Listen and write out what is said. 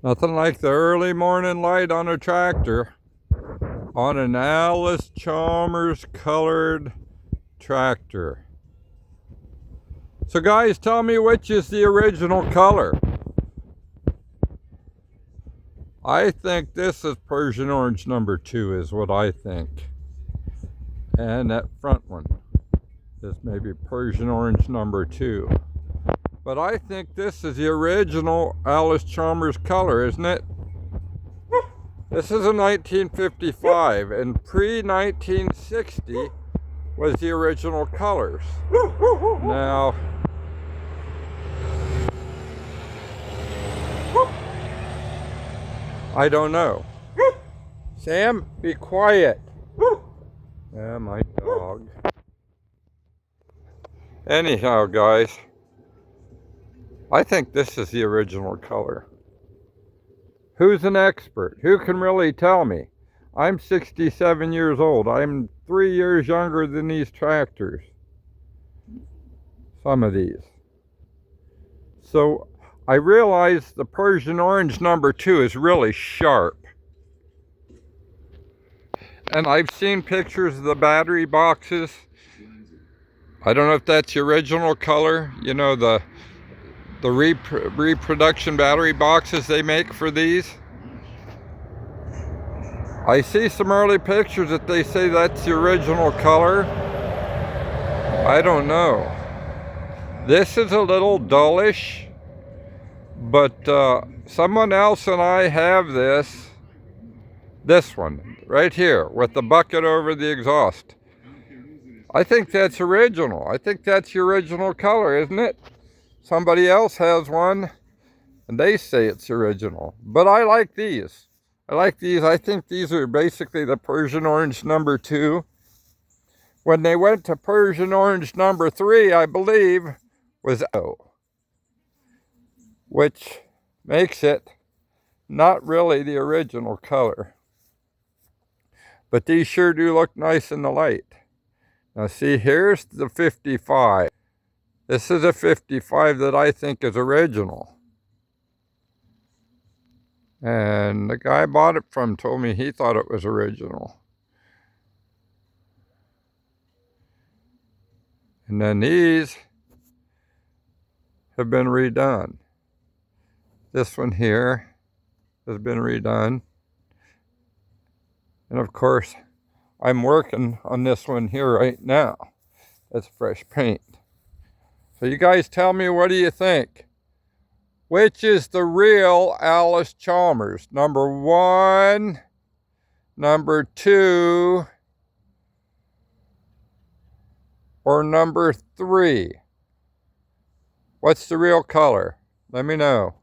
Nothing like the early morning light on a tractor, on an Alice Chalmers colored tractor. So guys, tell me which is the original color. I think this is Persian orange number 2 is what I think. And that front one is maybe Persian orange number 2. But I think this is the original Alice Chalmers color, isn't it? This is a 1955, and pre-1960 was the original colors. Now, I don't know. Sam, be quiet. Yeah, my dog. Anyhow, guys, I think this is the original color. Who's an expert? Who can really tell me? I'm 67 years old. I'm 3 years younger than these tractors. Some of these. So I realize the Persian orange number 2 is really sharp. And I've seen pictures of the battery boxes. I don't know if that's the original color. You know, the reproduction battery boxes they make for these. I see some early pictures that they say that's the original color. I don't know. This is a little dullish, but someone else and I have this one right here with the bucket over the exhaust. I think that's original. I think that's the original color, isn't it? Somebody else has one and they say it's original, but I like these. I think these are basically the Persian orange number 2. When they went to Persian orange number 3, I believe, was O, which makes it not really the original color. But these sure do look nice in the light. Now see, here's the 55. This is a 55 that I think is original. And the guy I bought it from told me he thought it was original. And then these have been redone. This one here has been redone. And of course, I'm working on this one here right now. That's fresh paint. So you guys tell me, what do you think? Which is the real Alice Chalmers? Number 1, number 2, or number 3? What's the real color? Let me know.